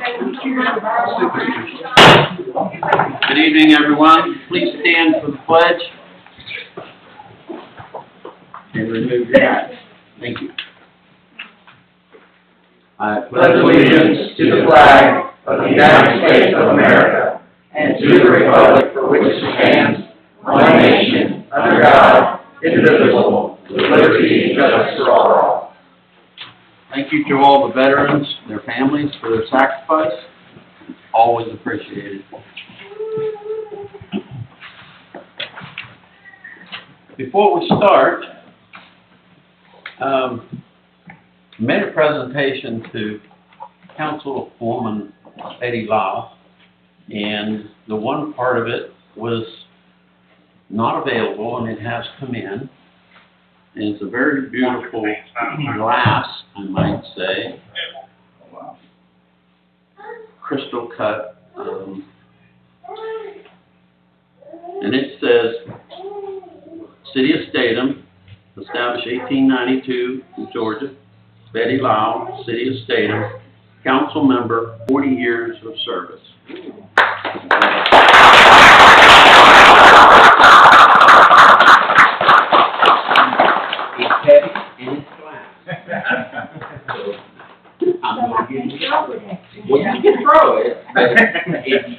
Good evening, everyone. Please stand for the pledge and remove your hats. Thank you. I pledge allegiance to the flag of the United States of America and to the republic for which it stands, one nation, under God, indivisible, with liberty and justice for all. Thank you to all the veterans, their families, for their sacrifice. Always appreciated. Before we start, made a presentation to Councilwoman Betty Lau, and the one part of it was not available, and it has come in. And it's a very beautiful glass, I might say, crystal cut, and it says, City of Statham, established 1892 in Georgia. Betty Lau, City of Statham, council member, 40 years of service. It's heavy and it's glass. I'm not getting it. Well, you can throw it, but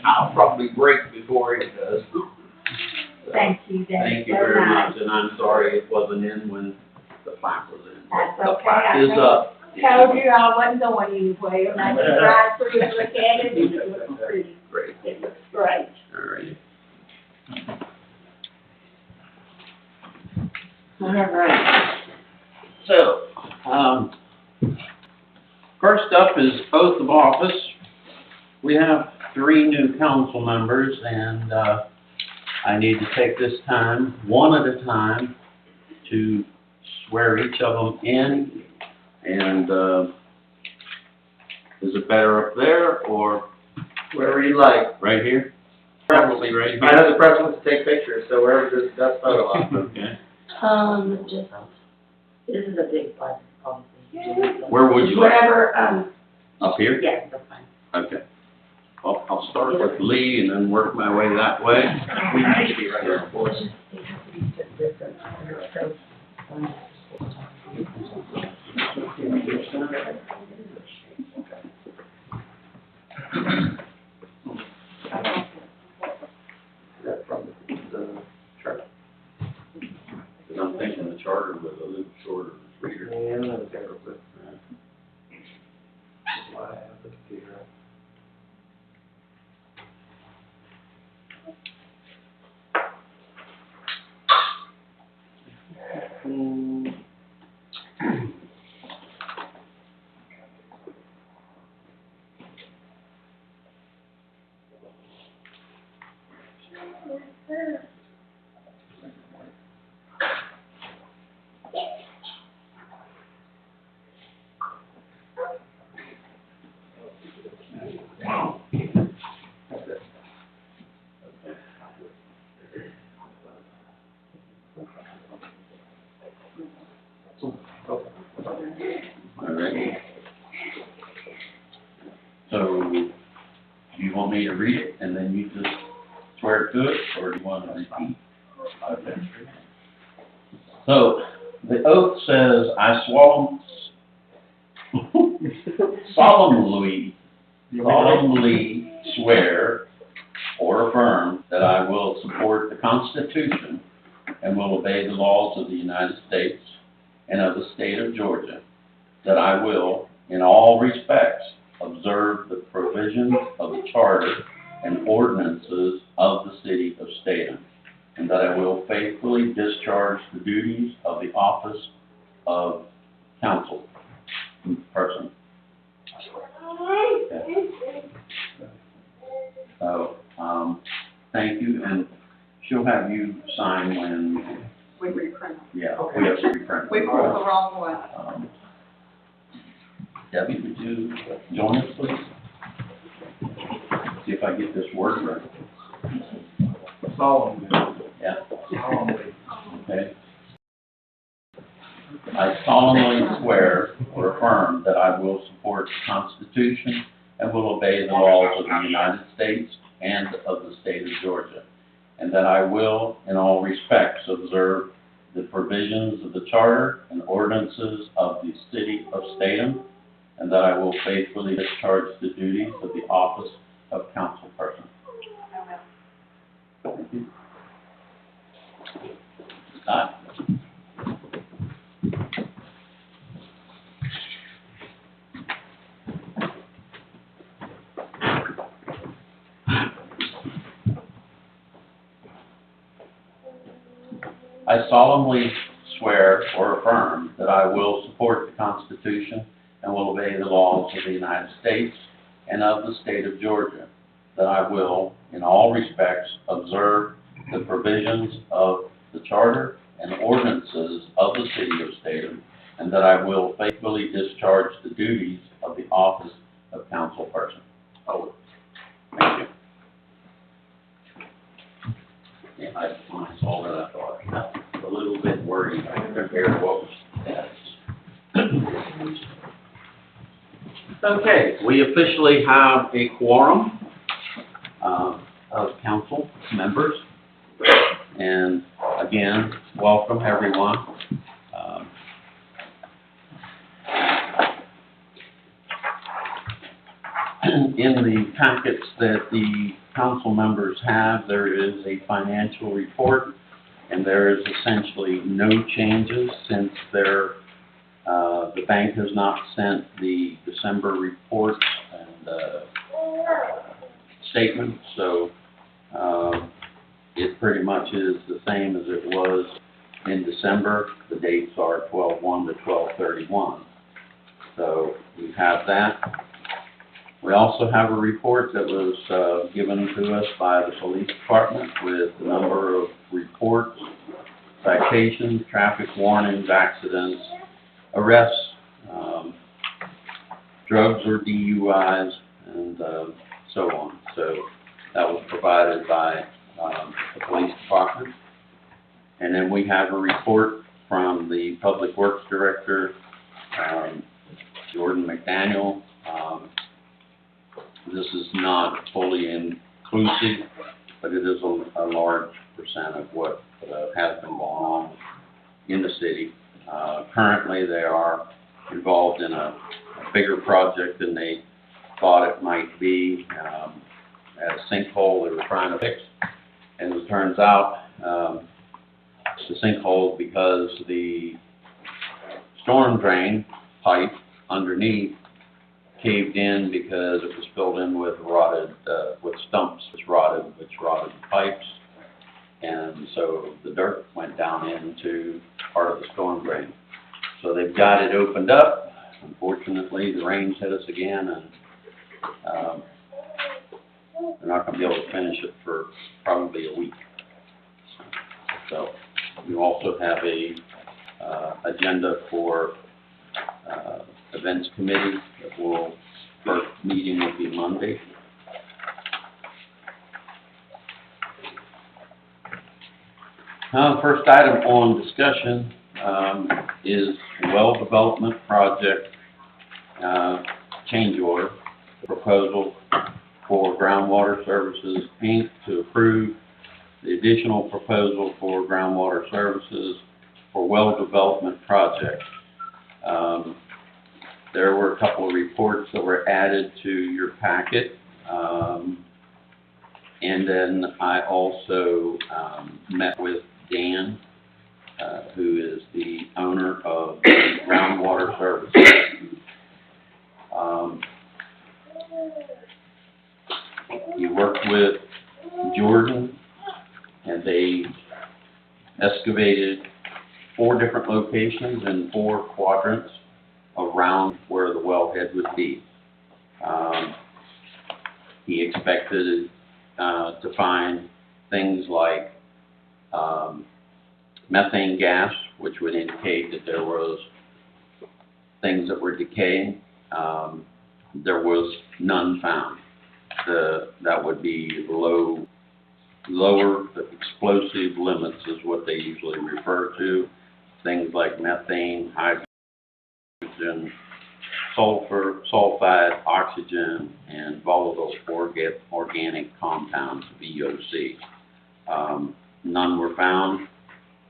I'll probably break before it does. Thank you, Dave. Thank you very much, and I'm sorry it wasn't in when the plaque was in. That's The okay. plaque I is up. told you I wasn't going anywhere, and I just drive through and look at it, and it looks pretty. Great. It looks great. All right. All right. So, first up is oath of office. We have 3 new council members, and I need to take this time, one at a time, to swear each of them in. And is it better up there or Wherever you like. right here? Probably right here. I know the press wants to take pictures, so wherever this best photo op. Okay. Just, this is a big part, obviously. Where would you like? Wherever, Up here? yes, that's fine. Okay. Well, I'll start with Lee and then work my way that way. We need to be right here. Well, it's just, it has to be just different, so, Is that from the chart? Because I'm thinking the charter was a little shorter than reader. Yeah, I'm gonna take a look. That's why I have the computer. All right. So, do you want me to read it and then you just swear to it, or do you want to repeat? Okay. So, the oath says, I solemnly swear or affirm that I will support the Constitution and will obey the laws of the United States and of the state of Georgia, that I will, in all respects, observe the provisions of the charter and ordinances of the city of Statham, and that I will faithfully discharge the duties of the office of council person. Okay. So, thank you, and she'll have you sign when, We reprint them. yeah, we have to reprint. We pulled the wrong one. Debbie, would you join us, please? See if I get this word right. Solemnly. Yeah, Solemnly. okay. I solemnly swear or affirm that I will support the Constitution and will obey the laws of the United States and of the state of Georgia, and that I will, in all respects, observe the provisions of the charter and ordinances of the city of Statham, and that I will faithfully discharge the duties of the office of councilperson. Thank you. Scott? I solemnly swear or affirm that I will support the Constitution and will obey the laws of the United States and of the state of Georgia, that I will, in all respects, observe the provisions of the charter and ordinances of the city of Statham, and that I will faithfully discharge the duties of the office of councilperson. Oh, thank you. Yeah, I saw that, I thought, a little bit worried compared to what was status. Okay, we officially have a quorum of council members. And again, welcome everyone. In the packets that the council members have, there is a financial report, and there is essentially no changes since the bank has not sent the December reports and statements, so it pretty much is the same as it was in December. The dates are 12/1 to 12/31. So we have that. We also have a report that was given to us by the police department with the number of reports, citations, traffic warnings, accidents, arrests, drugs or DUIs, and so on. So that was provided by the police department. And then we have a report from the Public Works Director, Jordan McDaniel. This is not fully inclusive, but it is a large percent of what has been going on in the city. Currently, they are involved in a bigger project than they thought it might be, at a sinkhole they were trying to fix. And as it turns out, the sinkhole because the storm drain pipe underneath caved in because it was filled in with rotted, with stumps which rotted the pipes. And so the dirt went down into part of the storm drain. So they've got it opened up. Unfortunately, the rains hit us again, and they're not going to be able to finish it for probably a week. So we also have a agenda for events committee that will, first meeting will be Monday. The first item on discussion is well development project change order proposal for Groundwater Services, Inc. to approve the additional proposal for Groundwater Services for well development project. There were a couple of reports that were added to your packet. And then I also met with Dan, who is the owner of Groundwater Services. He worked with Jordan, and they excavated 4 different locations in 4 quadrants around where the wellhead would be. He expected to find things like methane gas, which would indicate that there was things that were decaying. There was none found. That would be lower explosive limits is what they usually refer to. Things like methane, hydrogen, sulfur, sulfide, oxygen, and volatile organic compounds, VOC. None were found.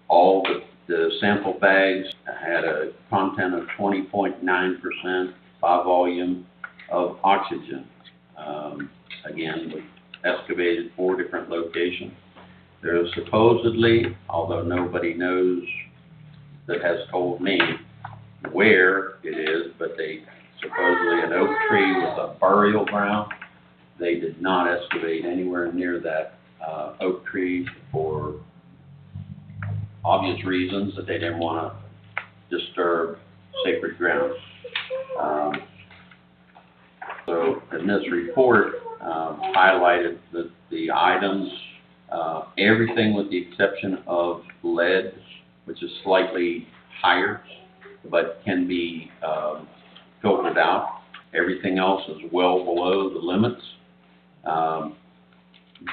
All the sample bags had a content of 20.9% by volume of oxygen. Again, we excavated 4 different locations. There is supposedly, although nobody knows that has told me where it is, but they supposedly an oak tree with a burial ground. They did not excavate anywhere near that oak tree for obvious reasons, that they didn't want to disturb sacred ground. So in this report, highlighted the items, everything with the exception of lead, which is slightly higher, but can be filtered out. Everything else is well below the limits.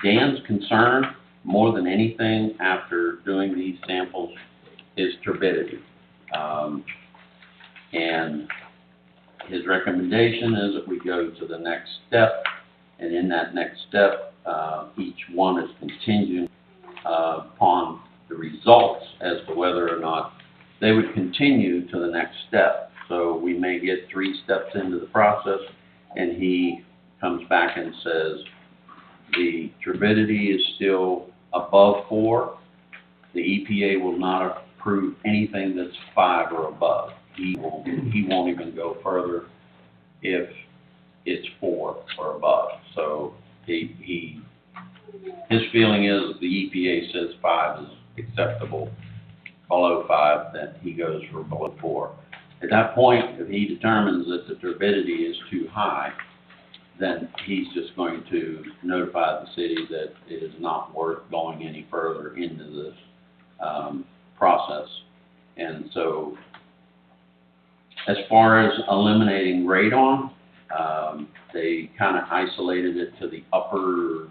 Dan's concern, more than anything, after doing these samples, is turbidity. And his recommendation is that we go to the next step, and in that next step, each one is contingent upon the results as to whether or not they would continue to the next step. So we may get 3 steps into the process, and he comes back and says the turbidity is still above 4. The EPA will not approve anything that's 5 or above. He won't even go further if it's 4 or above. So his feeling is that the EPA says 5 is acceptable. Below 5, then he goes for below 4. At that point, if he determines that the turbidity is too high, then he's just going to notify the city that it is not worth going any further into this process. And so, as far as eliminating radon, they kind of isolated it to the upper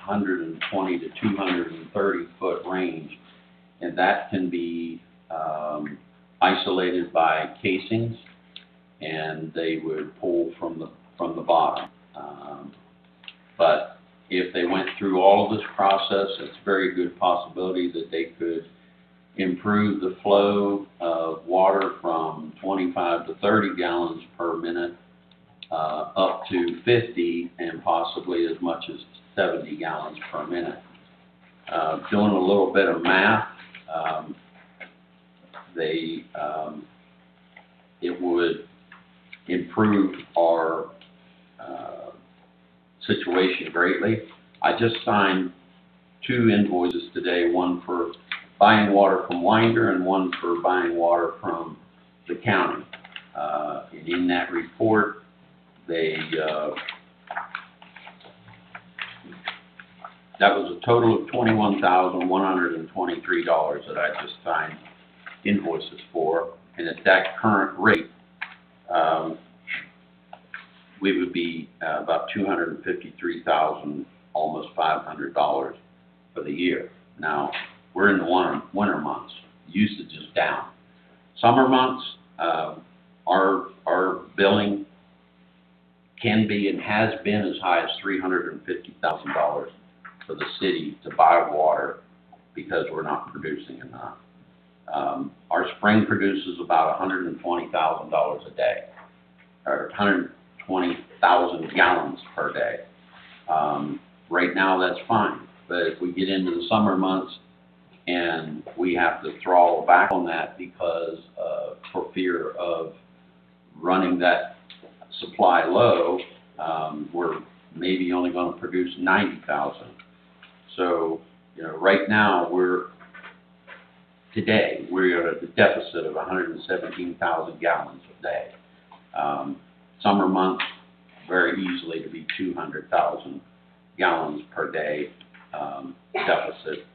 120 to 230 foot range, and that can be isolated by casings, and they would pull from the bottom. But if they went through all of this process, it's a very good possibility that they could improve the flow of water from 25 to 30 gallons per minute up to 50 and possibly as much as 70 gallons per minute. Doing a little bit of math, it would improve our situation greatly. I just signed 2 invoices today, one for buying water from Winder and one for buying water from the county. And in that report, that was a total of $21,123 that I just signed invoices for, and at that current rate, we would be about $253,000, almost $500 for the year. Now, we're in the winter months. Usage is down. Summer months, our billing can be and has been as high as $350,000 for the city to buy water because we're not producing enough. Our spring produces about $120,000 a day, or 120,000 gallons per day. Right now, that's fine, but if we get into the summer months and we have to throttle back on that because for fear of running that supply low, we're maybe only going to produce 90,000. So, right now we're at a deficit of 117,000 gallons a day. Summer months, very easily to be 200,000 gallons per day deficit.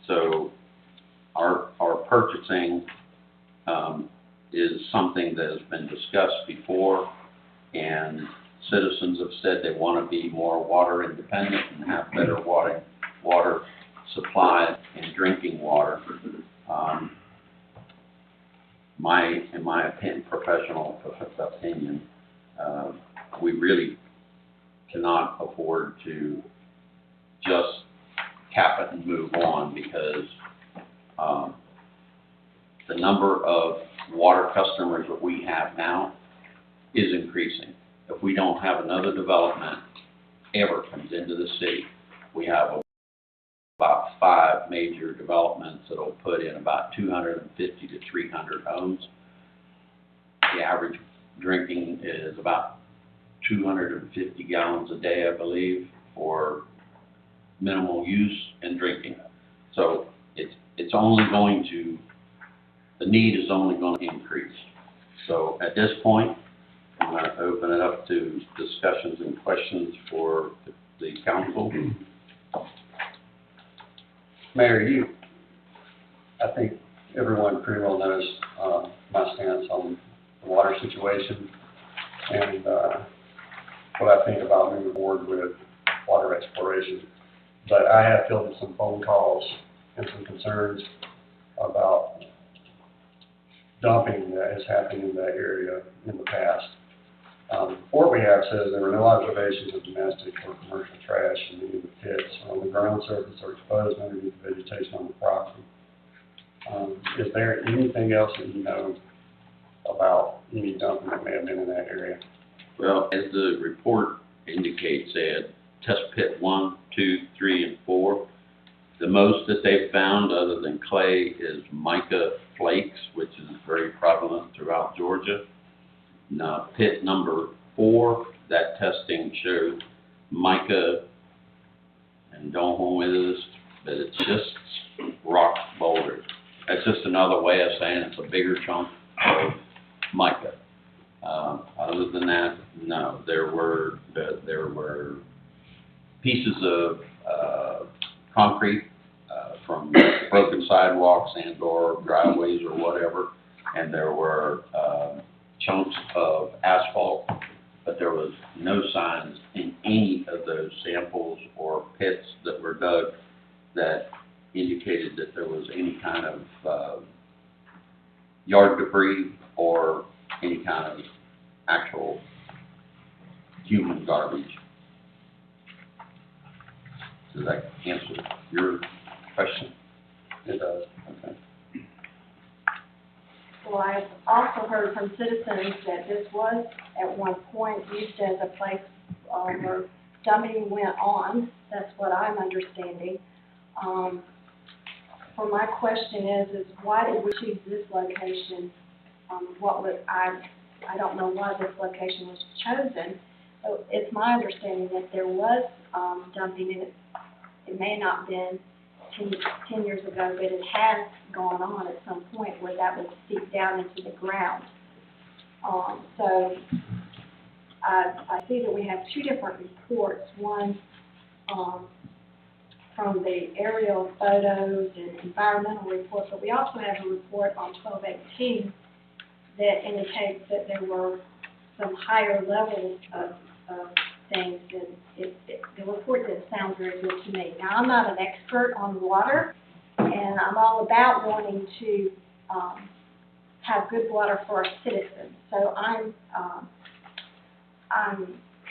So our purchasing is something that has been discussed before, and citizens have said they want to be more water independent and have better water supply and drinking water. in my opinion, professional opinion, we really cannot afford to just cap it and move on, because the number of water customers that we have now is increasing. If we don't have another development ever comes into the city, we have about 5 major developments that'll put in about 250 to 300 homes. The average drinking is about 250 gallons a day, I believe, for minimal use and drinking. So it's only going to, the need is only going to increase. So at this point, I'm going to open it up to discussions and questions for the council. Mayor, I think everyone pretty well knows my stance on the water situation and what I think about moving forward with water exploration. But I have fielded some phone calls and some concerns about dumping that has happened in that area in the past. The report we have says there were no observations of domestic or commercial trash in any of the pits on the ground surface or exposed underneath the vegetation on the property. Is there anything else that you know about any dumping that may have been in that area? Well, as the report indicates, they had test pit 1, 2, 3, and 4. The most that they've found, other than clay, is mica flakes, which is very prevalent throughout Georgia. Now, pit number 4, that testing showed mica, and don't hold with this, but it's just rock boulders. That's just another way of saying it's a bigger chunk of mica. Other than that, no. There were pieces of concrete from broken sidewalks and or driveways or whatever, and there were chunks of asphalt, but there was no signs in any of those samples or pits that were dug that indicated that there was any kind of yard debris or any kind of actual human garbage. Does that answer your question? It does. Okay. Well, I've also heard from citizens that this was at one point used as a place where dumping went on. That's what I'm understanding. For my question is why did we choose this location? I don't know why this location was chosen. It's my understanding that there was dumping, and it may not have been 10 years ago, but it has gone on at some point where that would seep down into the ground. So I see that we have 2 different reports, one from the aerial photos and environmental report, but we also have a report on 12/18 that indicates that there were some higher levels of things, and the report didn't sound very good to me. Now, I'm not an expert on water, and I'm all about wanting to have good water for our citizens, so I'm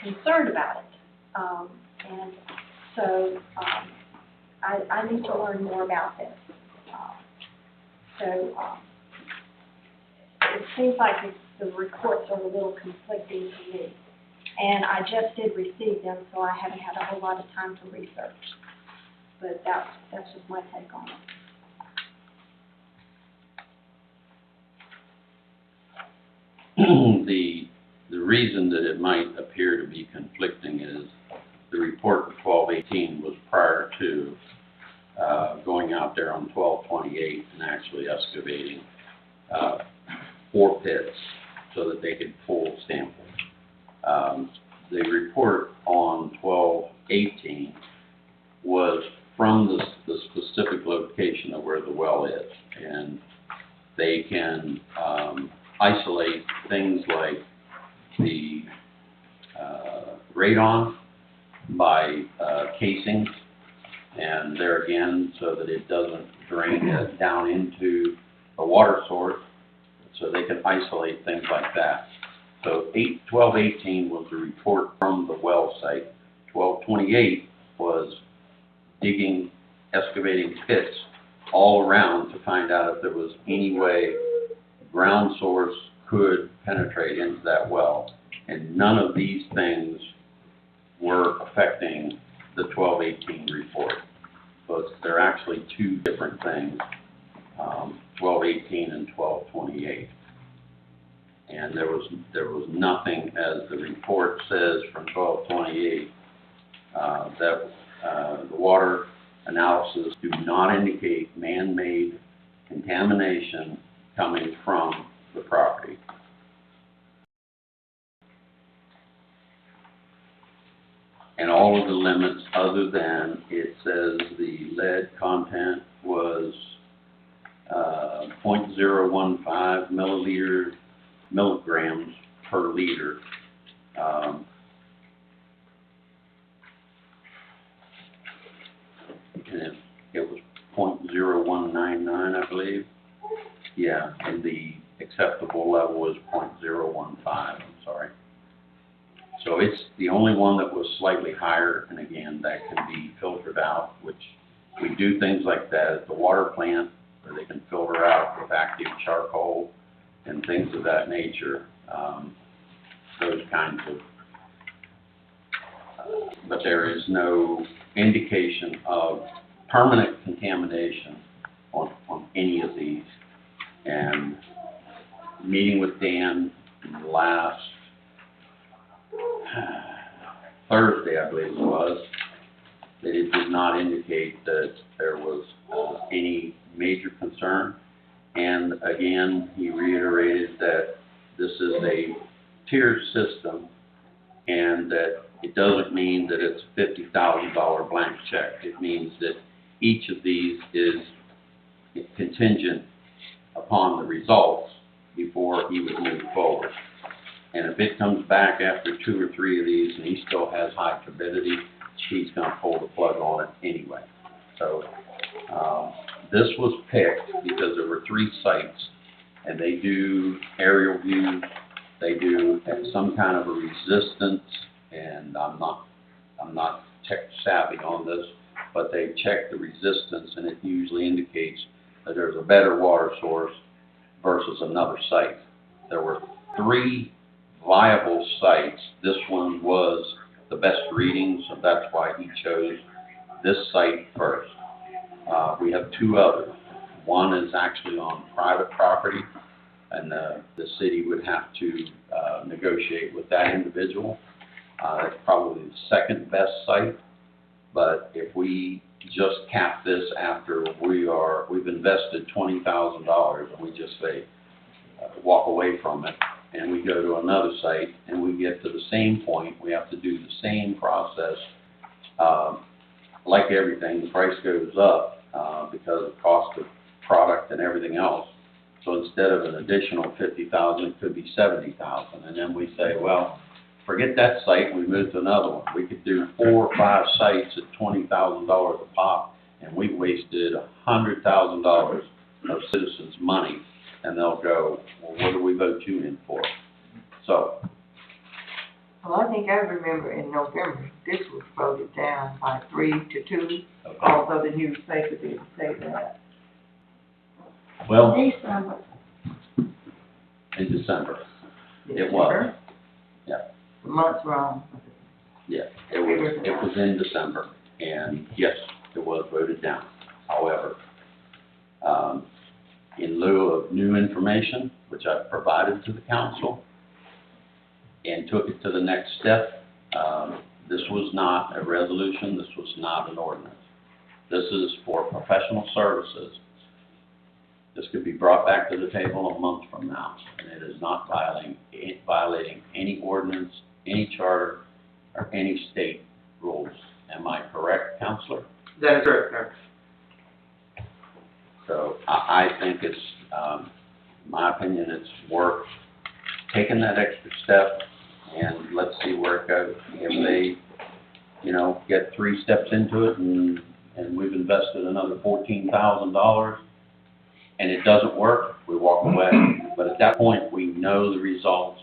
concerned about it, and so I need to learn more about this. It seems like the reports are a little conflicting to me. And I just did receive them, so I haven't had a whole lot of time to research. But that's just my take on it. The reason that it might appear to be conflicting is the report of 12/18 was prior to going out there on 12/28 and actually excavating 4 pits so that they could pull samples. The report on 12/18 was from the specific location of where the well is, and they can isolate things like the radon by casings, and there again, so that it doesn't drain down into a water source. so they can isolate things like that. So 1218 was the report from the well site. 1228 was digging, excavating pits all around to find out if there was any way ground source could penetrate into that well. And none of these things were affecting the 1218 report. So they're actually two different things, 1218 and 1228. And there was nothing, as the report says from 1228, that the water analysis do not indicate man-made contamination coming from the property. And all of the limits other than it says the lead content was 0.015 milligrams per liter. And it was 0.0199, I believe. Yeah, and the acceptable level was 0.015, I'm sorry. So it's the only one that was slightly higher, and again, that can be filtered out, which we do things like that at the water plant, where they can filter out with active charcoal and things of that nature, those kinds of, but there is no indication of permanent contamination on any of these. And meeting with Dan last Thursday, I believe it was, that it did not indicate that there was any major concern. And again, he reiterated that this is a tiered system and that it doesn't mean that it's a $50,000 blank check. It means that each of these is contingent upon the results before he would move forward. And if it comes back after 2 or 3 of these and he still has high turbidity, he's going to pull the plug on it anyway. So this was picked because there were 3 sites, and they do aerial views, they do some kind of a resistance, and I'm not tech savvy on this, but they check the resistance, and it usually indicates that there's a better water source versus another site. There were 3 viable sites. This one was the best reading, so that's why he chose this site first. We have 2 others. One is actually on private property, and the city would have to negotiate with that individual. That's probably the second best site, but if we just cap this after we've invested $20,000 and we just say walk away from it, and we go to another site and we get to the same point, we have to do the same process. Like everything, the price goes up because of cost of product and everything else. So instead of an additional $50,000, it could be $70,000, and then we say, well, forget that site, we move to another one. We could do 4 or 5 sites at $20,000 a pop, and we wasted $100,000 of citizens' money, and they'll go, well, what do we vote you in for? So. Well, I think I remember in November, this was voted down by 3-2, although the newspaper didn't say that. Well, December. in December. It was. Yeah. The month's wrong. Yeah, it was in December, and yes, it was voted down. However, in lieu of new information, which I provided to the council, and took it to the next step, this was not a resolution, this was not an ordinance. This is for professional services. This could be brought back to the table a month from now, and it is not violating any ordinance, any charter, or any state rules. Am I correct, Counselor? That is correct, sir. So I think it's, in my opinion, it's worth taking that extra step, and let's see where it goes. If they, get 3 steps into it, and we've invested another $14,000, and it doesn't work, we walk away. But if at that point, we know the results,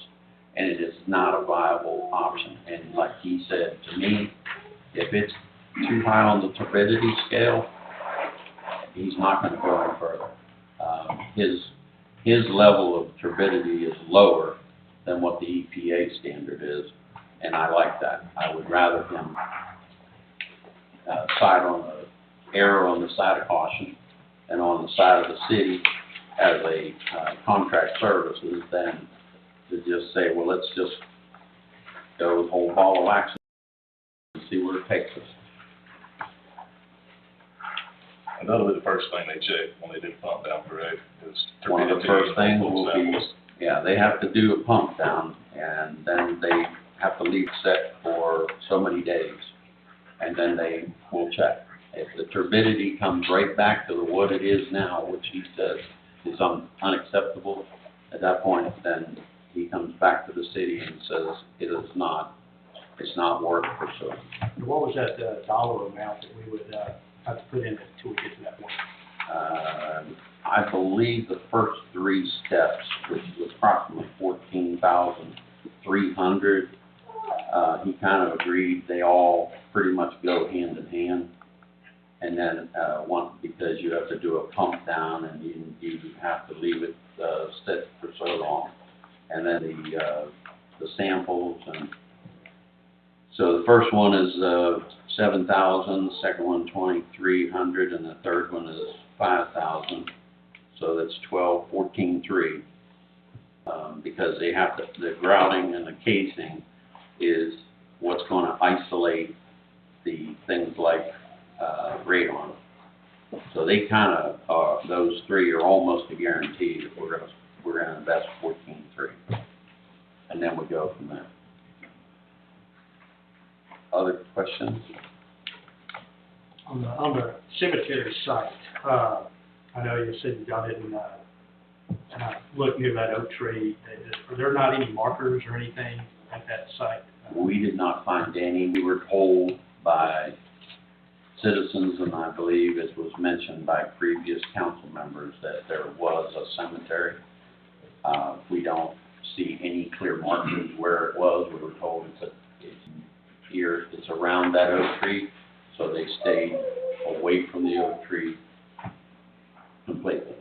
and it is not a viable option. And like he said to me, if it's too high on the turbidity scale, he's not gonna go any further. His level of turbidity is lower than what the EPA standard is, and I like that. I would rather him err on the side of caution and on the side of the city as a contract services than to just say, well, let's just go with a whole ball of wax and see where it takes us. And that'll be the first thing they check when they do pump down, correct? Is One of the turbidity first things and will be, samples. yeah, they have to do a pump down, and then they have to leave set for so many days, and then they will check. If the turbidity comes right back to what it is now, which he says is unacceptable, at that point, then he comes back to the city and says it's not worth pursuing. What was that, dollar amount that we would, have to put in until we get to that point? I believe the first three steps, which was approximately 14,300, he kind of agreed they all pretty much go hand in hand. And then, because you have to do a pump down and you have to leave it, sit for so long. And then the samples, and so the first one is 7,000, the second one 2,300, and the third one is 5,000. So that's 14,300. Because they have to, the grouting and the casing is what's going to isolate the things like radon. So they kind of those three are almost a guarantee that we're gonna invest 14,300, and then we go from there. Other questions? On the cemetery site, I know you said y'all didn't, look near that oak tree. Are there not any markers or anything at that site? We did not find any. We were told by citizens, and I believe it was mentioned by previous council members, that there was a cemetery. We don't see any clear markers where it was. We were told it's around that oak tree, so they stayed away from the oak tree completely.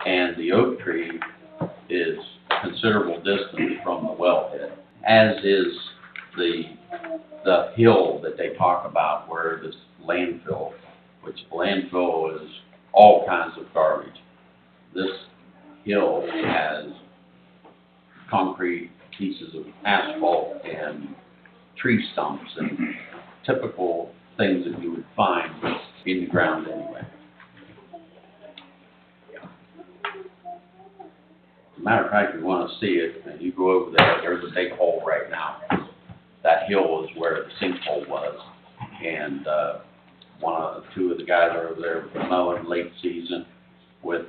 And the oak tree is a considerable distance from the wellhead, as is the hill that they talk about where this landfill, which landfill is all kinds of garbage. This hill has concrete pieces of asphalt and tree stumps and typical things that you would find in the ground anyway. As a matter of fact, if you want to see it, and you go over there, there's a big hole right now. That hill is where the sinkhole was, and two of the guys are over there mowing late season with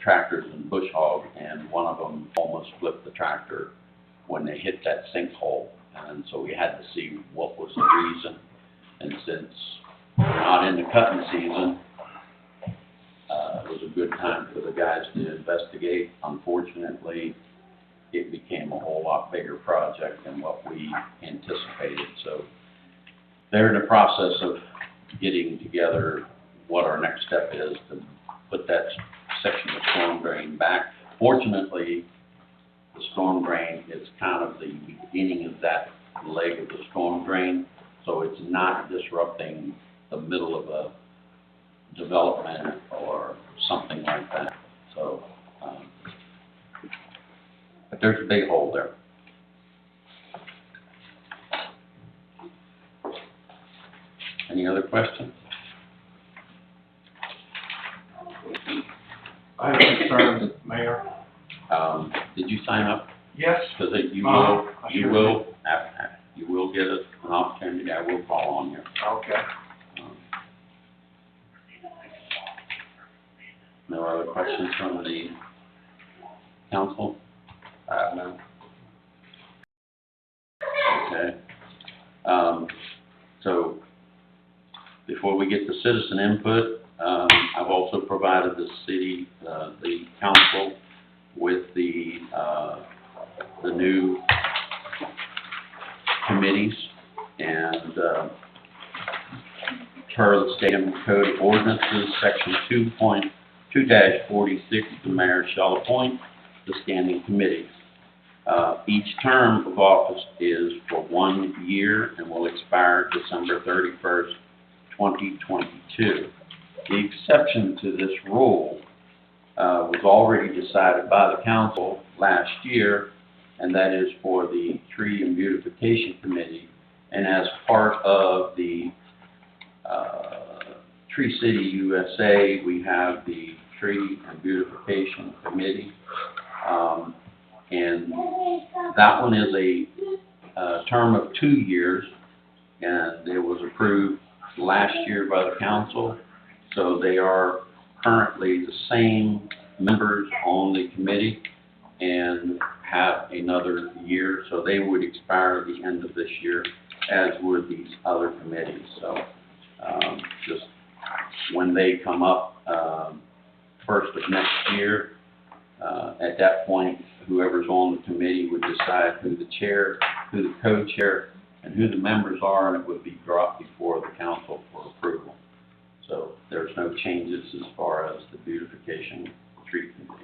tractors and bush hog, and one of them almost flipped the tractor when they hit that sinkhole, and so we had to see what was the reason. And since we're not in the cutting season, it was a good time for the guys to investigate. Unfortunately, it became a whole lot bigger project than what we anticipated. So they're in the process of getting together what our next step is to put that section of storm drain back. Fortunately, the storm drain is kind of the beginning of that leg of the storm drain, so it's not disrupting the middle of a development or something like that. So, but there's a big hole there. Any other questions? I have concerns, Mayor. Did you sign up? Yes. Because you I sure will get an opportunity. I will call on you. Okay. No other questions from the council? No. Okay. So before we get to citizen input, I've also provided the city, the council with the new committees, and per the Statham Code of Ordinances, Section 2.2-46, the mayor shall appoint the standing committees. Each term of office is for 1 year and will expire December 31st, 2022. The exception to this rule was already decided by the council last year, and that is for the Tree and Beautification Committee. And as part of the Tree City USA, we have the Tree and Beautification Committee. And that one is a term of 2 years, and it was approved last year by the council. So they are currently the same members on the committee and have another year. So they would expire at the end of this year, as would these other committees. So just when they come up first of next year, at that point, whoever's on the committee would decide who the chair, who the co-chair, and who the members are, and it would be brought before the council for approval. So there's no changes as far as the Beautification Tree Committee.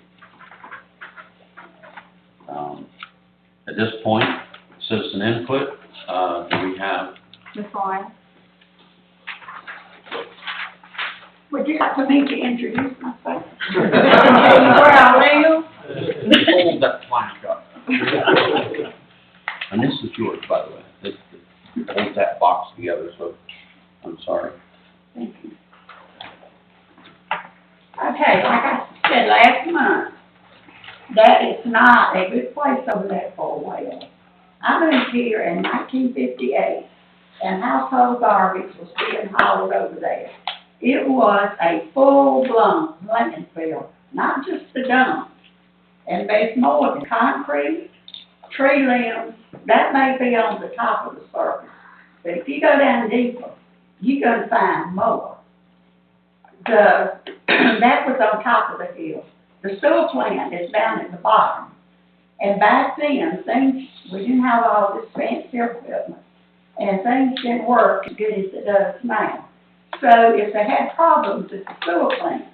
At this point, citizen input, do we have? Ms. Lyon? Would you like for me to introduce myself? Where I live? Hold that plaque up. And this is yours, by the way. Hold that box together, so I'm sorry. Thank you. Okay, like I said last month, that is not a good place over there for a well. I moved here in 1958, and household garbage was being hauled over there. It was a full-blown landfill, not just the dump. And there's more than concrete, tree limbs, that may be on the top of the surface. But if you go down deeper, you're going to find more. That was on top of the hill. The sewer plant is down at the bottom. And back then, we didn't have all this fancy equipment, and things didn't work as good as it does now. So if they had problems at the sewer plant,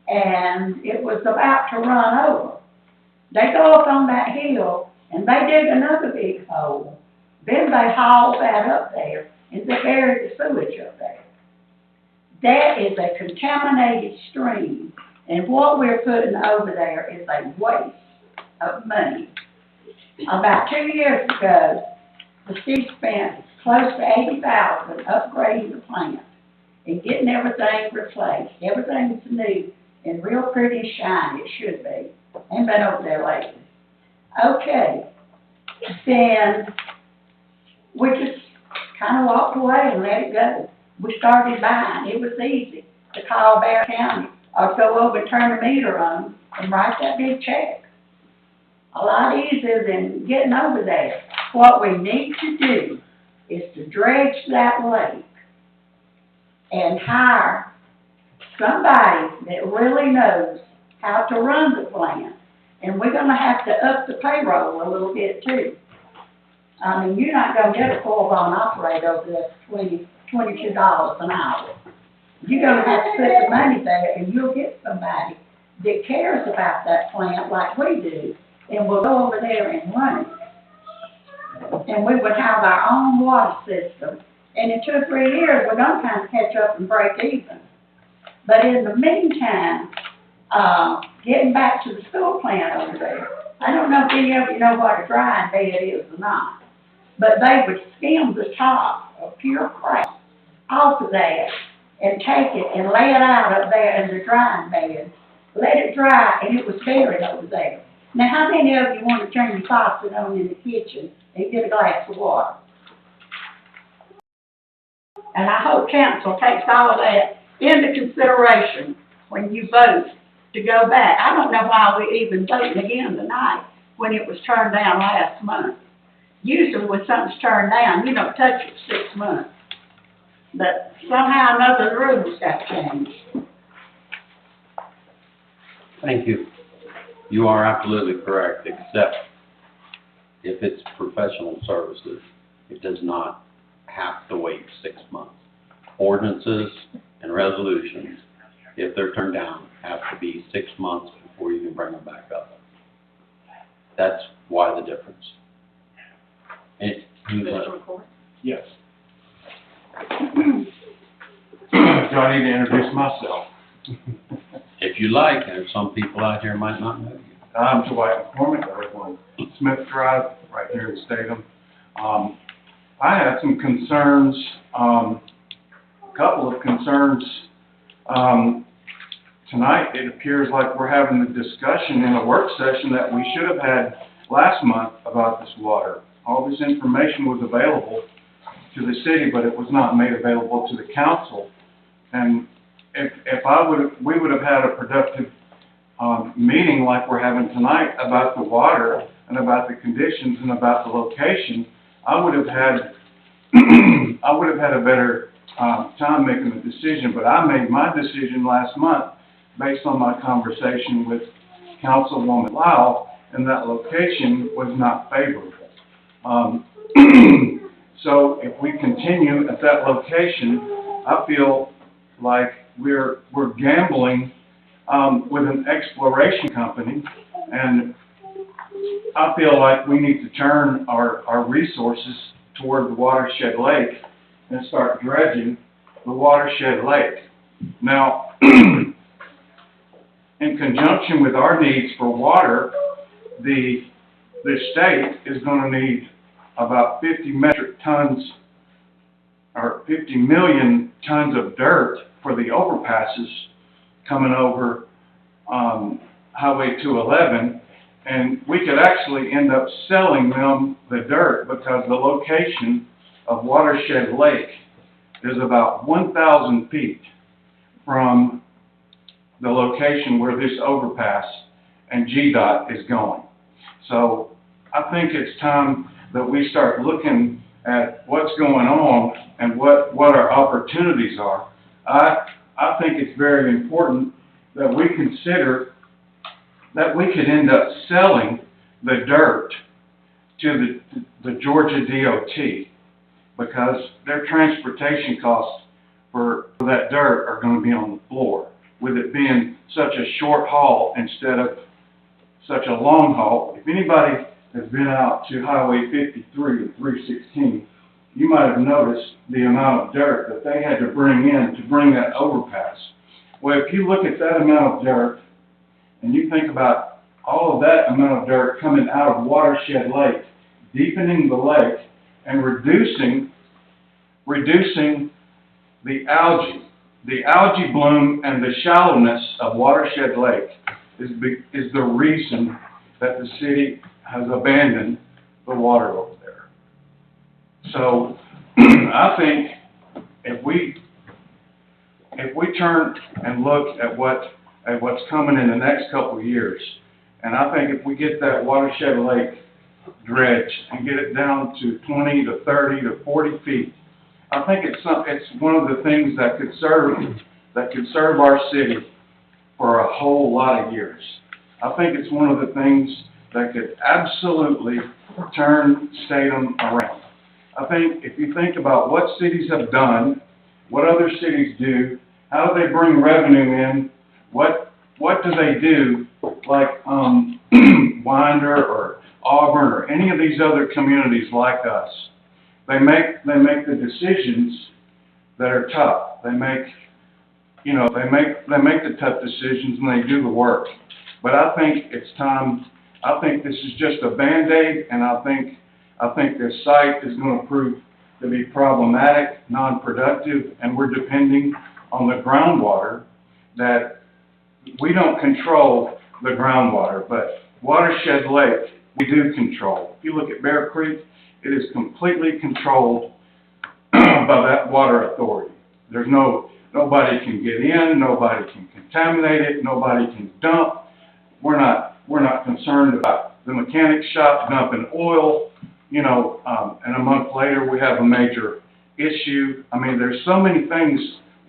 and it was about to run over, they go up on that hill, and they dig another big hole. Then they haul that up there, and they bury the sewage up there. That is a contaminated stream, and what we're putting over there is a waste of money. About 2 years ago, the city spent close to $80,000 upgrading the plant and getting everything replaced. Everything's new and real pretty and shiny, it should be. Ain't been over there lately. Okay, then we just kind of walked away and let it go. We started buying. It was easy to call Bear County or go over and turn the meter on and write that big check. A lot easier than getting over there. What we need to do is to dredge that lake and hire somebody that really knows how to run the plant. And we're going to have to up the payroll a little bit too. I mean, you're not going to get a full-blown operator over there for $22 an hour. You're going to have to put the money there, and you'll get somebody that cares about that plant like we do, and we'll go over there and run it. And we would have our own water system. And in 2 or 3 years, we're going to kind of catch up and break even. But in the meantime, getting back to the sewer plant over there, I don't know if any of you know what a drying bed is or not, but they would skim the top of pure crap off of that and take it and lay it out up there in the drying bed, let it dry, and it was buried over there. Now, how many of you want to turn your faucet on in the kitchen and get a glass of water? And I hope council takes all of that into consideration when you vote to go back. I don't know why we even voted again tonight when it was turned down last month. Usually when something's turned down, you don't touch it for 6 months. But somehow or another, the rules got changed. Thank you. You are absolutely correct, except if it's professional services, it does not have to wait 6 months. Ordinances and resolutions, if they're turned down, have to be 6 months before you can bring them back up. That's why the difference. And Mr. McCoy? Yes. Do I need to introduce myself? if you like, and some people out here might not know you. I'm Dwight McCormick. I live on Smith Drive, right here in Statham. I had some concerns, a couple of concerns. Tonight, it appears like we're having a discussion in a work session that we should have had last month about this water. All this information was available to the city, but it was not made available to the council. And if we would have had a productive meeting like we're having tonight about the water and about the conditions and about the location, I would have had a better time making the decision. But I made my decision last month based on my conversation with Councilwoman Lau, and that location was not favorable. So if we continue at that location, I feel like we're gambling with an exploration company, and I feel like we need to turn our resources toward the watershed lake and start dredging the watershed lake. Now, in conjunction with our needs for water, the state is going to need about 50 metric tons or 50 million tons of dirt for the overpasses coming over Highway 211, and we could actually end up selling them the dirt because the location of Watershed Lake is about 1,000 feet from the location where this overpass and GDOT is going. So I think it's time that we start looking at what's going on and what our opportunities are. I think it's very important that we consider that we could end up selling the dirt to the Georgia DOT, because their transportation costs for that dirt are going to be on the floor. With it being such a short haul instead of such a long haul. If anybody has been out to Highway 53 and 316, you might have noticed the amount of dirt that they had to bring in to bring that overpass. Well, if you look at that amount of dirt, and you think about all of that amount of dirt coming out of Watershed Lake, deepening the lake, and reducing the algae bloom and the shallowness of Watershed Lake is the reason that the city has abandoned the water over there. So I think if we turn and look at what's coming in the next couple of years, and I think if we get that Watershed Lake dredged and get it down to 20 to 30 to 40 feet, I think it's one of the things that could serve our city for a whole lot of years. I think it's one of the things that could absolutely turn Statham around. I think if you think about what cities have done, what other cities do, how do they bring revenue in, what do they do, like Winder or Auburn or any of these other communities like us. They make the decisions that are tough. They make the tough decisions and they do the work. But I think it's time. I think this is just a Band-Aid, and I think this site is going to prove to be problematic, non-productive, and we're depending on the groundwater that we don't control the groundwater, but Watershed Lake we do control. If you look at Bear Creek, it is completely controlled by that water authority. There's nobody can get in, nobody can contaminate it, nobody can dump. We're not concerned about the mechanic shop dumping oil, and a month later we have a major issue. I mean, there's so many things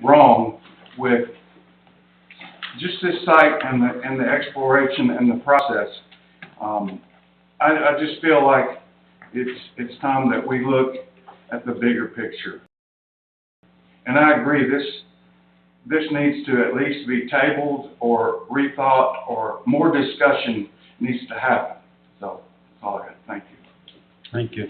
wrong with just this site and the exploration and the process, I just feel like it's time that we look at the bigger picture. And I agree, this needs to at least be tabled or rethought, or more discussion needs to happen. So, that's all I got. Thank you. Thank you.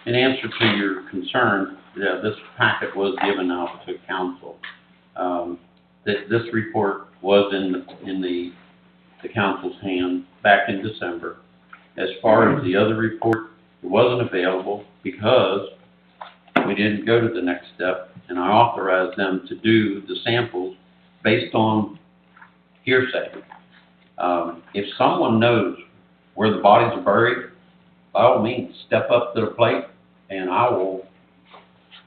In answer to your concern, yeah, this packet was given out to council. This report was in the council's hand back in December. As far as the other report, it wasn't available because we didn't go to the next step, and I authorized them to do the samples based on hearsay. If someone knows where the bodies are buried, by all means, step up to the plate, and I will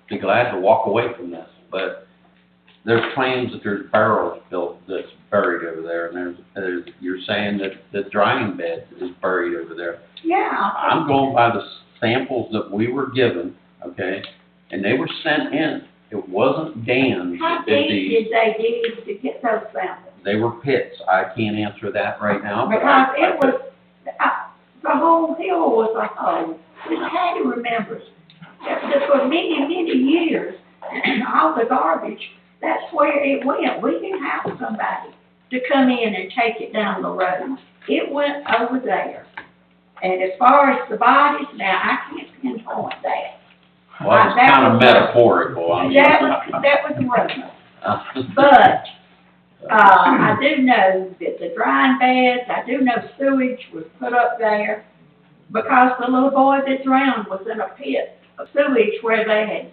be glad to walk away from this. But there's claims that there's barrels built that's buried over there, and you're saying that the drying bed is buried over there. Yeah. I'm going by the samples that we were given, okay, and they were sent in. It wasn't Dan How that did deep these. did they dig to get those samples? They were pits. I can't answer that right now. But Because it was, the whole hill was a hole. This Patty remembers. That for many, many years, all the garbage, that's where it went. We didn't have somebody to come in and take it down the road. It went over there. And as far as the bodies, now, I can't pinpoint that. Well, it's kind of metaphorical. I mean. That was rumor. But, I do know that the drying beds, I do know sewage was put up there because the little boy that drowned was in a pit of sewage where they had,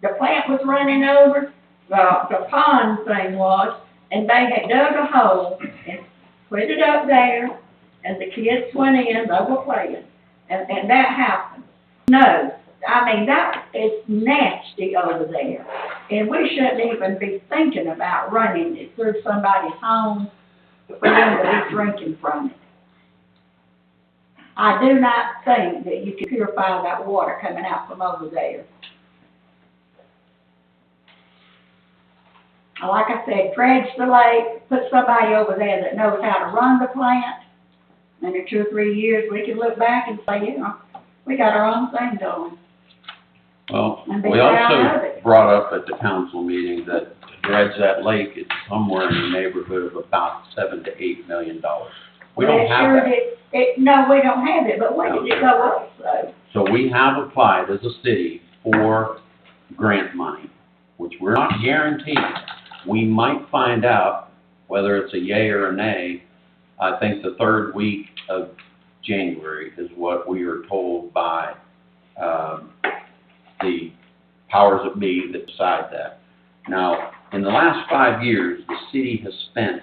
the plant was running over, the pond thing was, and they had dug a hole and put it up there, and the kids went in, they were playing, and that happened. No, I mean, that is nasty over there, and we shouldn't even be thinking about running it through somebody's home for them to be drinking from it. I do not think that you can purify that water coming out from over there. Like I said, dredge the lake, put somebody over there that knows how to run the plant, and in 2 or 3 years, we can look back and say, you know, we got our own thing going. Well, And be we proud of also it. brought up at the council meeting that to dredge that lake, it's somewhere in the neighborhood of about $7 to $8 million. We don't have that. No, we don't have it, but when did it go up, so? So we have applied as a city for grant money, which we're not guaranteed. We might find out whether it's a yay or a nay. I think the 3rd week of January is what we are told by the powers that be that decide that. Now, in the last 5 years, the city has spent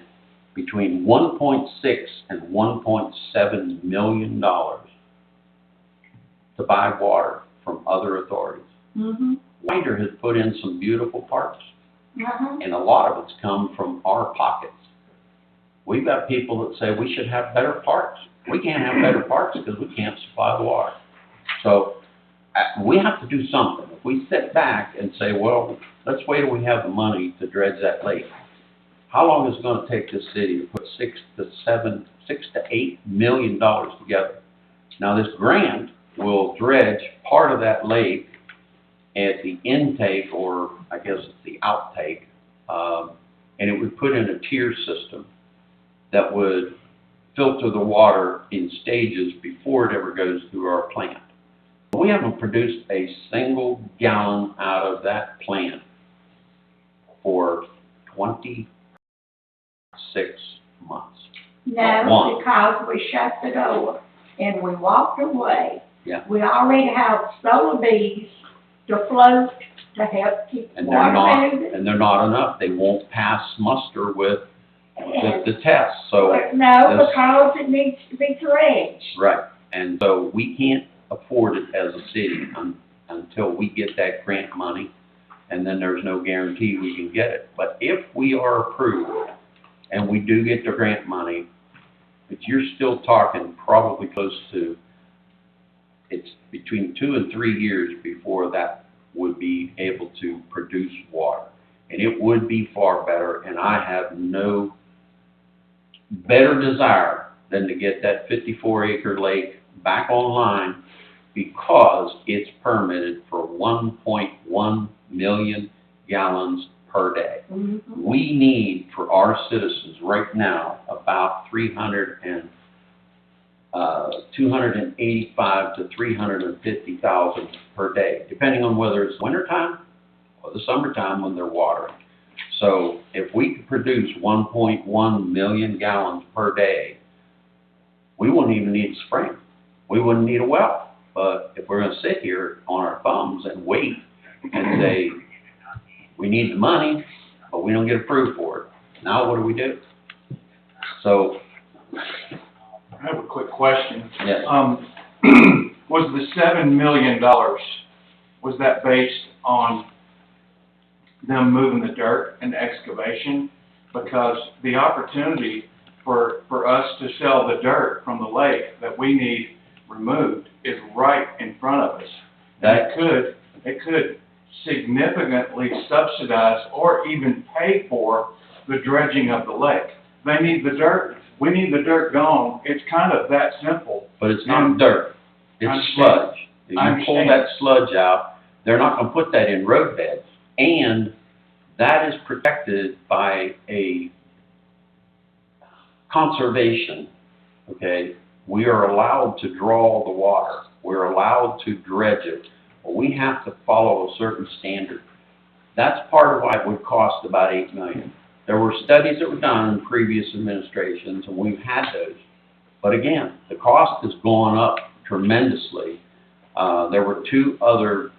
between $1.6 and $1.7 million to buy water from other authorities. Mm-hmm. Winder has put in some beautiful parks, Uh-huh. and a lot of it's come from our pockets. We've got people that say we should have better parks. We can't have better parks because we can't supply the water. So we have to do something. If we sit back and say, well, let's wait till we have the money to dredge that lake, how long is it going to take this city to put $6 to $8 million together? Now, this grant will dredge part of that lake at the intake, or I guess it's the outtake, and it would put in a tier system that would filter the water in stages before it ever goes through our plant. We haven't produced a single gallon out of that plant for 26 months. No, because we shut the door and we walked away. Yeah. We already have solar bees to float to help keep And water moving. they're not enough. They won't pass muster with the test. So No, this- because it needs to be dredged. right, and so we can't afford it as a city until we get that grant money, and then there's no guarantee we can get it. But if we are approved and we do get the grant money, but you're still talking probably close to, it's between 2 and 3 years before that would be able to produce water. and it would be far better, and I have no better desire than to get that 54-acre lake back online because it's permitted for 1.1 million gallons per day. Mm-hmm. We need for our citizens right now about 285 to 350,000 per day, depending on whether it's wintertime or the summertime when they're watering. So if we could produce 1.1 million gallons per day, we wouldn't even need a spring. We wouldn't need a well. But if we're going to sit here on our thumbs and wait and say, we need the money, but we don't get approved for it, now what do we do? So, I have a quick question. yes, Was the $7 million, was that based on them moving the dirt and excavation? Because the opportunity for us to sell the dirt from the lake that we need removed is right in front of us. that, It could significantly subsidize or even pay for the dredging of the lake. They need the dirt, we need the dirt gone. It's kind of that simple. but it's not dirt, it's sludge. If you pull that sludge out, they're not going to put that in road beds, and that is protected by a conservation, okay? We are allowed to draw the water. We're allowed to dredge it. But we have to follow a certain standard. That's part of why it would cost about $8 million. There were studies that were done in previous administrations, and we've had those. But again, the cost has gone up tremendously. There were two other,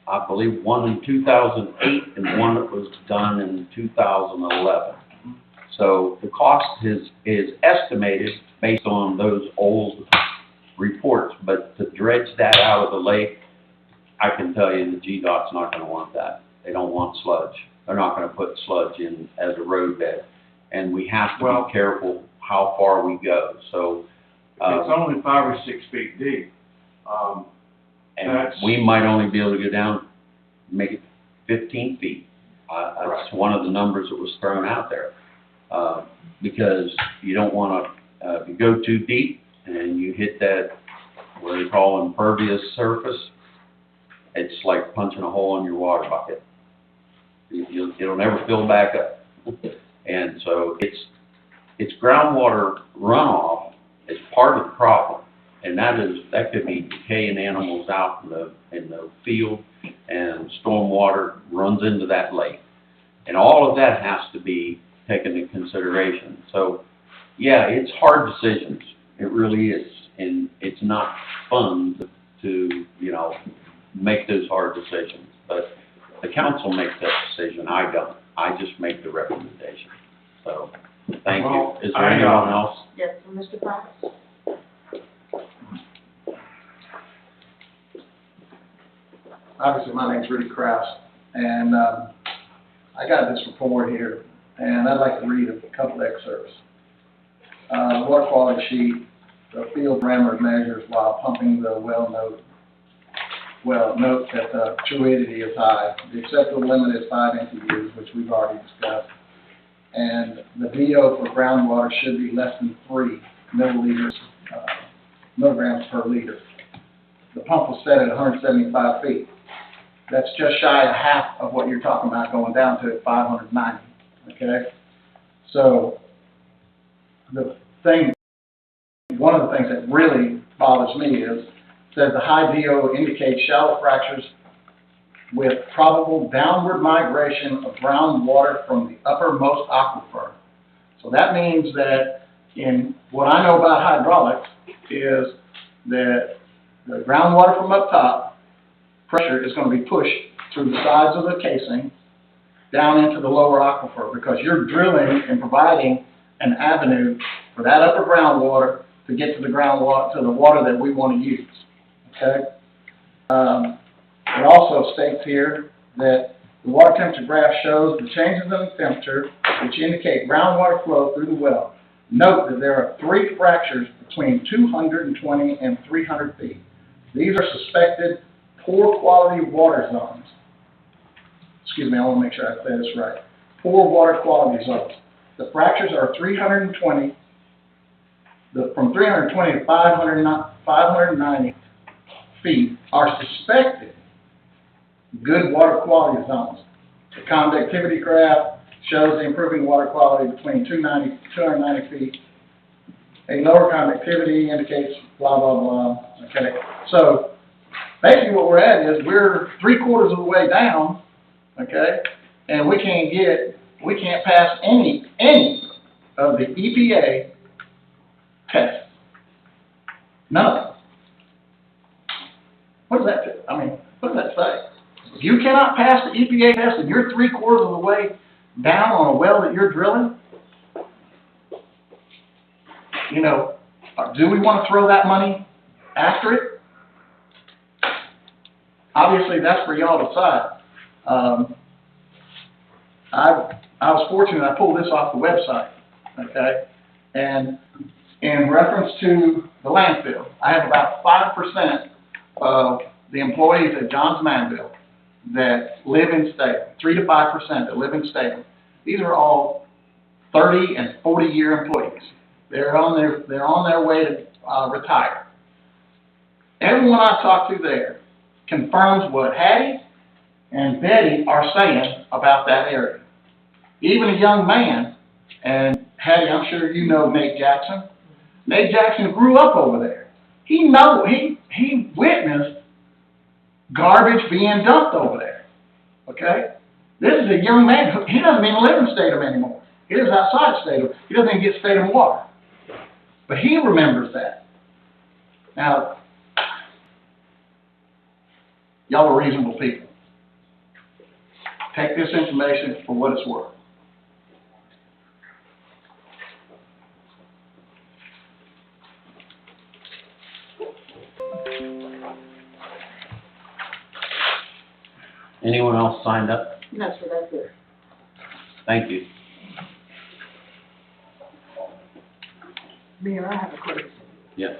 I believe, one in 2008 and one that was done in 2011. So the cost is estimated based on those old reports, but to dredge that out of the lake, I can tell you the GDOT's not going to want that. They don't want sludge. They're not going to put sludge in as a road bed. And we have to be careful how far we go. So It's only 5 or 6 feet deep. and we might only be able to go down, make it 15 feet. That's one of the numbers that was thrown out there. Because you don't want to, if you go too deep and you hit that, what they call impervious surface, it's like punching a hole in your water bucket. It'll never fill back up. And so it's groundwater runoff is part of the problem. And that could be decaying animals out in the field, and storm water runs into that lake. And all of that has to be taken into consideration. So, yeah, it's hard decisions. It really is. And it's not fun to make those hard decisions. But the council makes that decision. I don't. I just make the recommendation. So, thank you. Is there anyone else? Yes, Mr. Price? Obviously, my name's Rudy Krause, and I got this report here, and I'd like to read a couple excerpts. Water quality sheet, the field parameter measures while pumping the well note that the turbidity is high. The acceptable limit is 5 MTUs, which we've already discussed, and the DO for groundwater should be less than 3 milligrams per liter. The pump was set at 175 feet. That's just shy of half of what you're talking about going down to at 590, okay? So one of the things that really bothers me is, says the high DO indicates shallow fractures with probable downward migration of groundwater from the uppermost aquifer. So that means that in what I know about hydraulics is that the groundwater from up top, pressure is going to be pushed through the sides of the casing down into the lower aquifer, because you're drilling and providing an avenue for that upper groundwater to get to the groundwater, to the water that we want to use. Okay? It also states here that the water temperature graph shows the changes in the temperature which indicate groundwater flow through the well. Note that there are 3 fractures between 220 and 300 feet. These are suspected poor quality water zones. excuse me, I want to make sure I say this right. Poor water quality zones. The fractures are 320, from 320 to 590 feet are suspected good water quality zones. The conductivity graph shows the improving water quality between 290 feet. A lower conductivity indicates blah, blah, blah, okay? So, basically what we're at is we're 3/4 of the way down, okay? And we can't pass any of the EPA tests. None of them. What does that do? I mean, what does that say? If you cannot pass the EPA test and you're 3/4 of the way down on a well that you're drilling, you know, do we want to throw that money after it? Obviously, that's for y'all to decide. I was fortunate, I pulled this off the website, okay? And in reference to the landfill, I have about 5% of the employees at Johns Manville that live in Statham, 3 to 5% that live in Statham. These are all 30 and 40-year employees. They're on their way to retire. Everyone I talk to there confirms what Hattie and Betty are saying about that area. Even a young man, and Hattie, I'm sure you know Nate Jackson. Nate Jackson grew up over there. He witnessed garbage being dumped over there. Okay? This is a young man who, he doesn't even live in Statham anymore. He lives outside of Statham. He doesn't even get Statham water. But he remembers that. Now, y'all are reasonable people. Take this information for what it's worth. Anyone else signed up? No, sir, that's it. Thank you. Mayor, I have a question. Yes.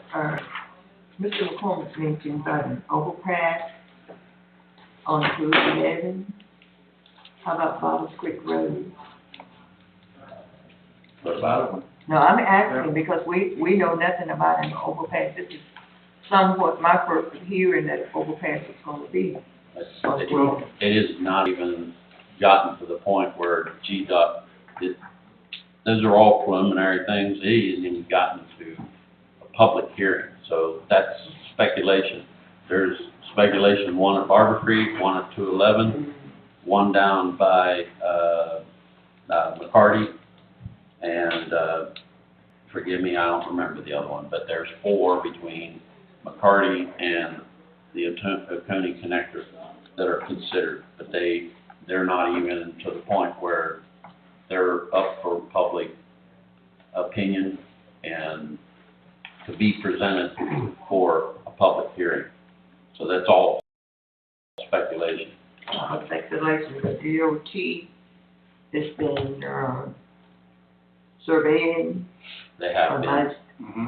Mr. McCormick mentioned about an overpass on Route 11. How about Bobbles Creek Road? What about it? No, I'm asking because we know nothing about an overpass. This is somewhat my first hearing that overpass is going to be. It is not even gotten to the point where GDOT, those are all preliminary things. It hasn't even gotten to a public hearing, so that's speculation. There's speculation, one at Barber Creek, one at 211, one down by McCarty, and forgive me, I don't remember the other one, but there's 4 between McCarty and the Oconee connector that are considered, but they're not even to the point where they're up for public opinion and to be presented for a public hearing. So that's all speculation. Speculation, the DOT has been surveying. They have been, Mm-hmm.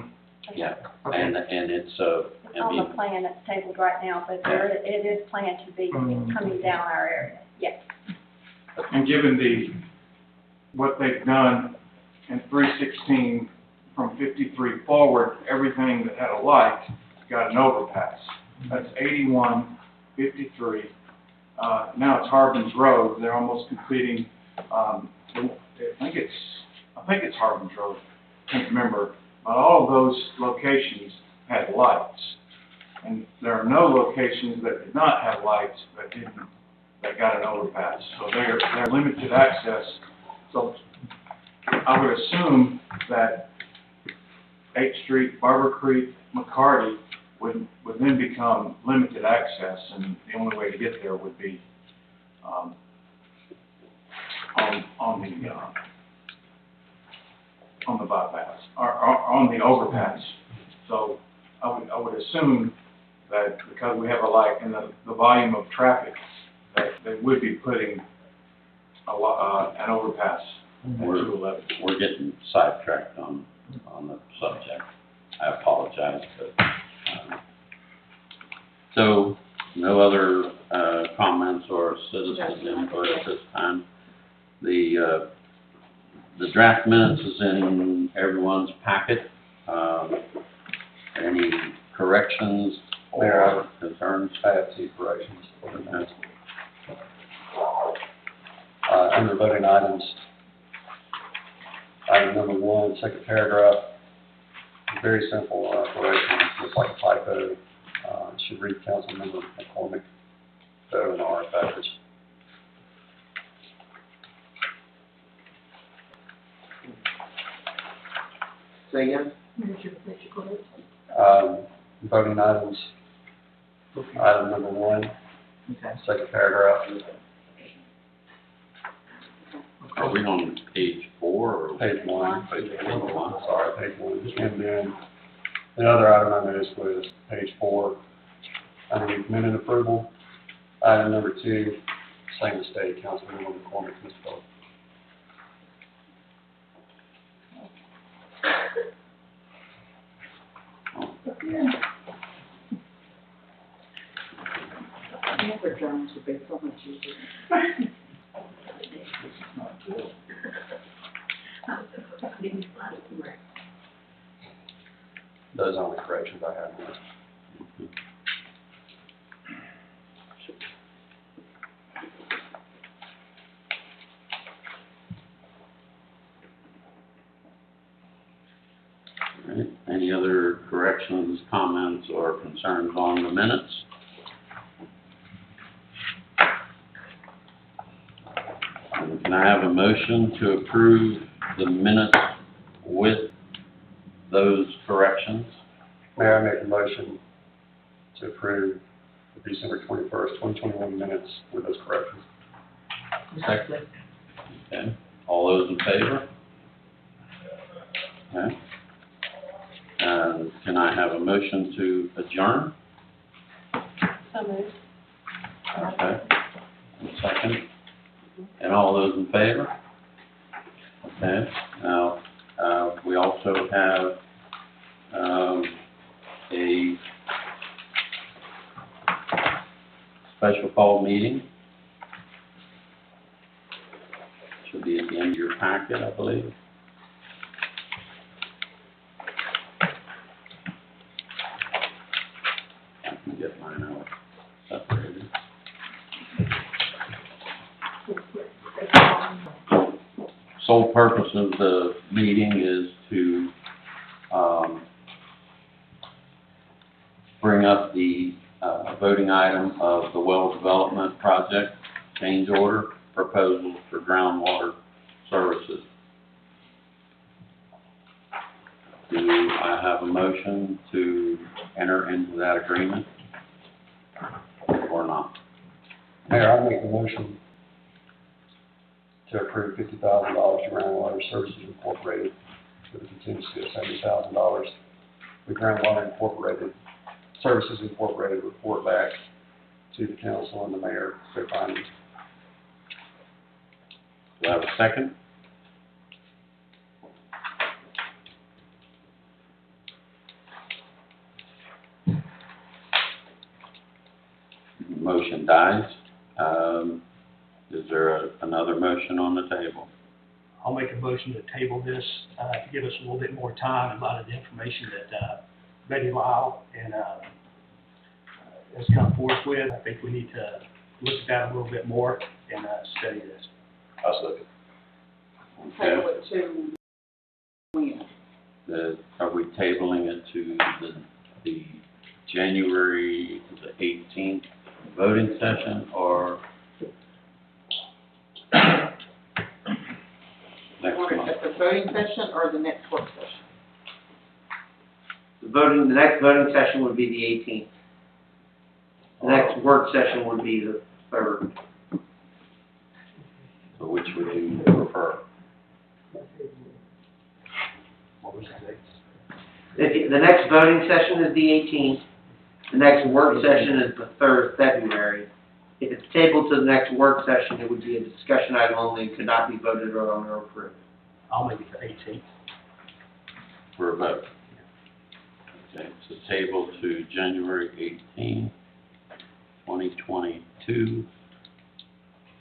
yeah, Okay. and it's, It's on the plan that's tabled right now, but it is planned to be coming down our area, yes. And given what they've done in 316 from 53 forward, everything that had a light got an overpass. That's 81, 53. Now it's Harbin's Road. They're almost completing. I think it's Harbin's Road. Can't remember. But all of those locations had lights, and there are no locations that did not have lights that got an overpass. So they're limited access. So I would assume that 8th Street, Barber Creek, McCarty would then become limited access, and the only way to get there would be on the bypass or on the overpass. So I would assume that because we have a light and the volume of traffic, that they would be putting an overpass at 211. we're getting sidetracked on the subject. I apologize, but, so no other comments or citizens' input at this time. The draft minutes is in everyone's packet. Any corrections or concerns? I have two corrections for the minutes. Under voting items, item number 1, second paragraph, very simple correction, looks like a typo. It should read Councilmember McCormick, O and R backwards. Say again? Voting items, item number 1, Okay. second paragraph, Are we on page 4 or? page 1. Page 1. Sorry, page 1. And then the other item I noticed was page 4, underneath minute approval. Item number 2, same mistake, Councilmember McCormick misspelled. Never drones would be so much easier. Those are the corrections I have. All right. Any other corrections, comments, or concerns on the minutes? And can I have a motion to approve the minutes with those corrections? Mayor, I make a motion to approve the December 21st, 2021 minutes with those corrections. Second. Okay. All those in favor? Okay. And can I have a motion to adjourn? So moved. Okay. And second. And all those in favor? Okay. Now, we also have, a special call meeting. Should be at the end of your packet, I believe. I can get mine out separated. Sole purpose of the meeting is to, bring up the, voting item of the well development project change order proposal for groundwater services. Do I have a motion to enter into that agreement or not? Mayor, I make a motion to approve $50,000 to Groundwater Services Incorporated with a contingency of $70,000. The Groundwater Incorporated, Services Incorporated report back to the council and the mayor for findings. Do I have a second? Motion dies. Is there another motion on the table? I'll make a motion to table this, to give us a little bit more time and a lot of the information that, Betty Lyle and, has come forth with. I think we need to look at that a little bit more and, study this. I'll second. Okay. Table it to when? Are we tabling it to the January the 18th voting session or next month? At the voting session or the next work session? The next voting session would be the 18th. The next work session would be the 3rd. So which would you prefer? What was that? The next voting session is the 18th. The next work session is the 3rd of February. If it's tabled to the next work session, it would be a discussion item only and could not be voted on or approved. I'll make it the 18th. For a vote. Okay, so table to January 18, 2022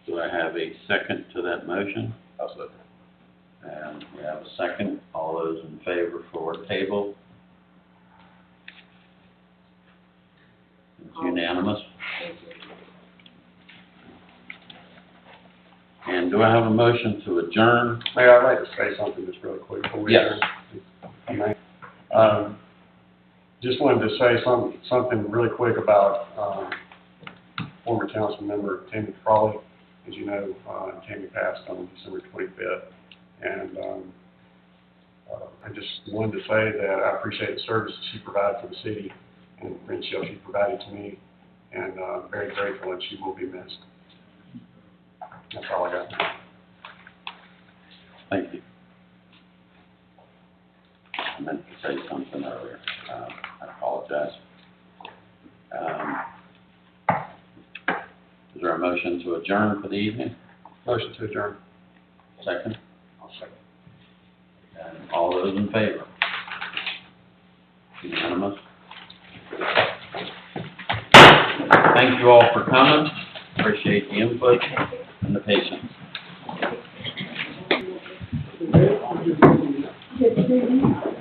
Do I have a second to that motion? I'll second. And we have a second. All those in favor for table? It's unanimous. And do I have a motion to adjourn? Mayor, I'd like to say something just really quick before we Yes. adjourn. Just wanted to say something really quick about, former council member Tammy Crawley. As you know, Tammy passed on December 25th. And, I just wanted to say that I appreciate the service that she provided for the city and the friendship she provided to me. And, very grateful, and she will be missed. That's all I got. Thank you. I meant to say something earlier. I apologize. Is there a motion to adjourn for the evening? Motion to adjourn. Second? I'll second. And all those in favor? Unanimous? Thank you all for coming. Appreciate the input and the patience. Good to see you.